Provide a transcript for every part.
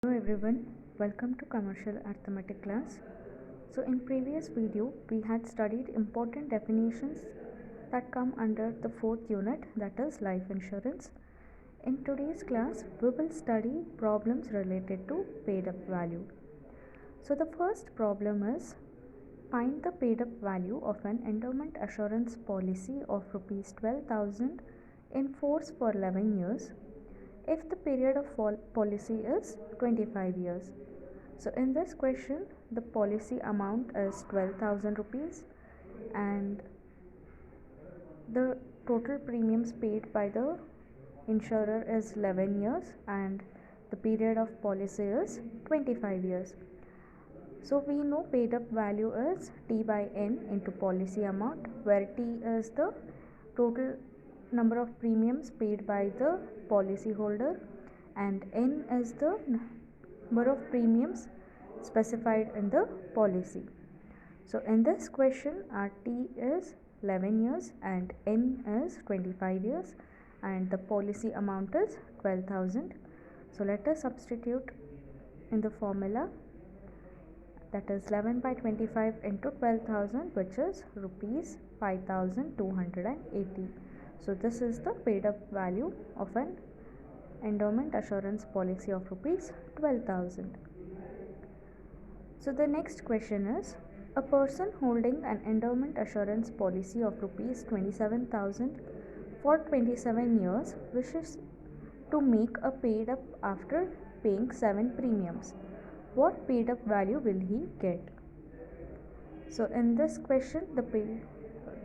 Hello everyone, welcome to commercial arithmetic class. So in previous video we had studied important definitions that come under the fourth unit, that is life insurance. In today's class we will study problems related to paid up value. So the first problem is, find the paid up value of an endowment assurance policy of rupees 12,000 in force for 11 years if the period of policy is 25 years. So in this question the policy amount is 12,000 rupees and the total premiums paid by the insurer is 11 years and the period of policy is 25 years. So we know paid up value is T by N into policy amount, where T is the total number of premiums paid by the policy holder and N is the number of premiums specified in the policy. So in this question our T is 11 years and N is 25 years and the policy amount is 12,000. So let us substitute in the formula, that is 11 by 25 into 12,000, which is rupees 5,280. So this is the paid up value of an endowment assurance policy of rupees 12,000. So the next question is, a person holding an endowment assurance policy of rupees 27,000 for 27 years wishes to make a paid up after paying 7 premiums. What paid up value will he get? So in this question the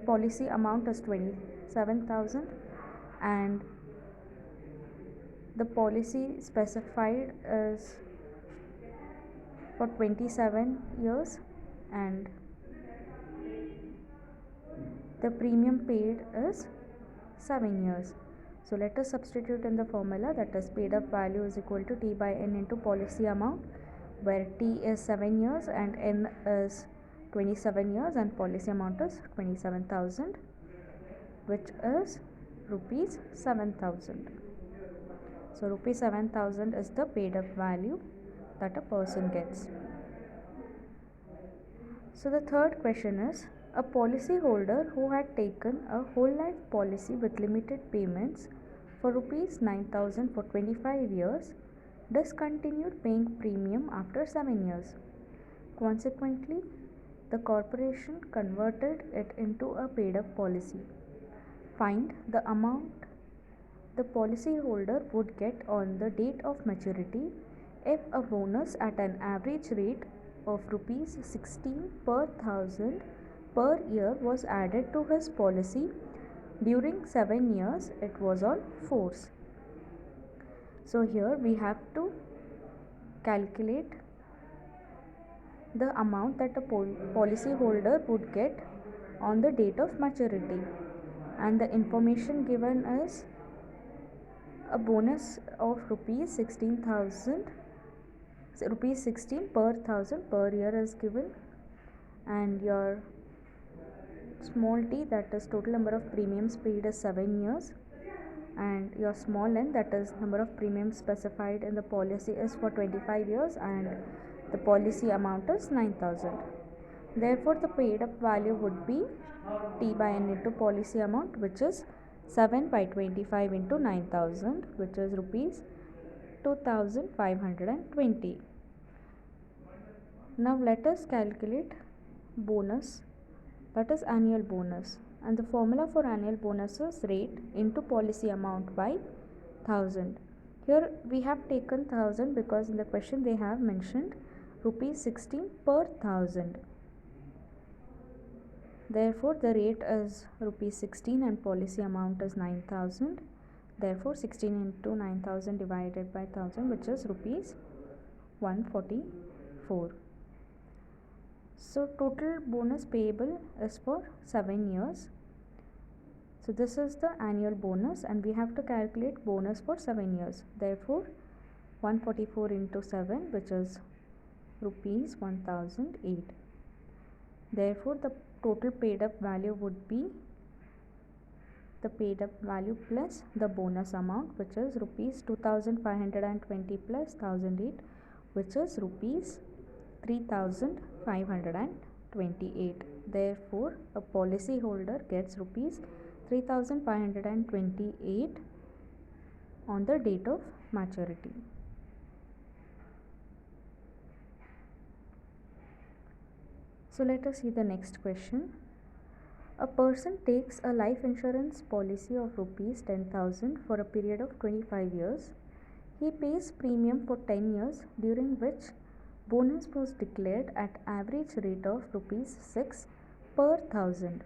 policy amount is 27,000 and the policy specified is for 27 years and the premium paid is 7 years. So let us substitute in the formula, that is paid up value is equal to T by N into policy amount, where T is 7 years and N is 27 years and policy amount is 27,000, which is rupees 7,000. So rupees 7,000 is the paid up value that a person gets. So the third question is, a policy holder who had taken a whole life policy with limited payments for rupees 9,000 for 25 years discontinued paying premium after 7 years. Consequently, the corporation converted it into a paid up policy. Find the amount the policyholder would get on the date of maturity if a bonus at an average rate of rupees 16 per thousand per year was added to his policy during 7 years it was on force. So here we have to calculate the amount that a policy holder would get on the date of maturity, and the information given is a bonus of rupees 16,000 rupees 16 per thousand per year is given, and your small t, that is total number of premiums paid, is 7 years, and your small n, that is number of premiums specified in the policy, is for 25 years and the policy amount is 9,000. Therefore the paid up value would be T by N into policy amount, which is 7 by 25 into 9,000, which is rupees 2,520. Now let us calculate bonus, that is annual bonus, and the formula for annual bonus is rate into policy amount by 1000. Here we have taken 1000 because in the question they have mentioned rupees 16 per thousand. Therefore the rate is rupees 16 and policy amount is 9,000. Therefore 16 into 9,000 divided by 1000, which is rupees 144. So total bonus payable is for 7 years. So this is the annual bonus and we have to calculate bonus for 7 years. Therefore 144 into 7, which is rupees 1,008. Therefore the total paid up value would be the paid up value plus the bonus amount, which is rupees 2,520 plus 1,008, which is rupees 3528. Therefore, a policy holder gets rupees 3528 on the date of maturity. So let us see the next question. A person takes a life insurance policy of rupees 10,000 for a period of 25 years. He pays premium for 10 years, during which bonus was declared at average rate of rupees 6 per thousand.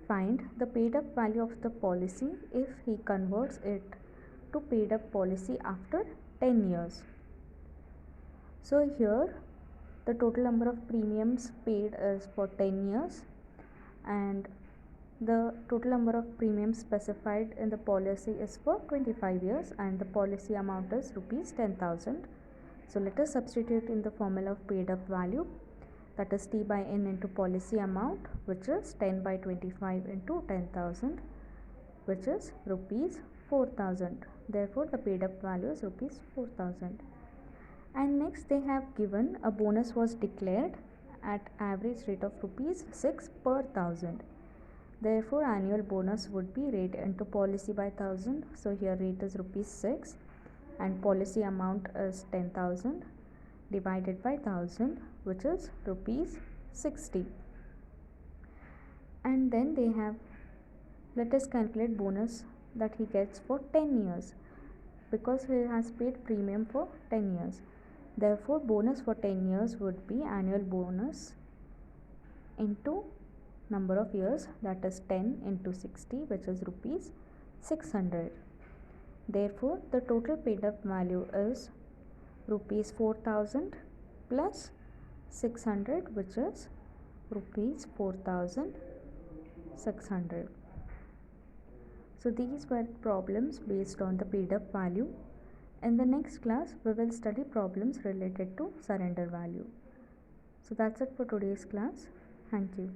Find the paid up value of the policy if he converts it to paid up policy after 10 years. So here the total number of premiums paid is for 10 years, and the total number of premiums specified in the policy is for 25 years, and the policy amount is rupees 10,000. So let us substitute in the formula of paid up value, that is T by N into policy amount, which is 10 by 25 into 10,000, which is rupees 4,000. Therefore, the paid up value is rupees 4,000. And next they have given a bonus was declared at average rate of rupees 6 per thousand. Therefore, annual bonus would be rate into policy by 1000. So here rate is rupees 6 and policy amount is 10,000 divided by 1000, which is rupees 60. And then they have, let us calculate bonus that he gets for 10 years, because he has paid premium for 10 years. Therefore, bonus for 10 years would be annual bonus into number of years, that is 10 into 60, which is rupees 600. Therefore, the total paid up value is rupees 4,000 plus 600, which is rupees 4,600. So these were problems based on the paid up value. In the next class, we will study problems related to surrender value. So that's it for today's class. Thank you.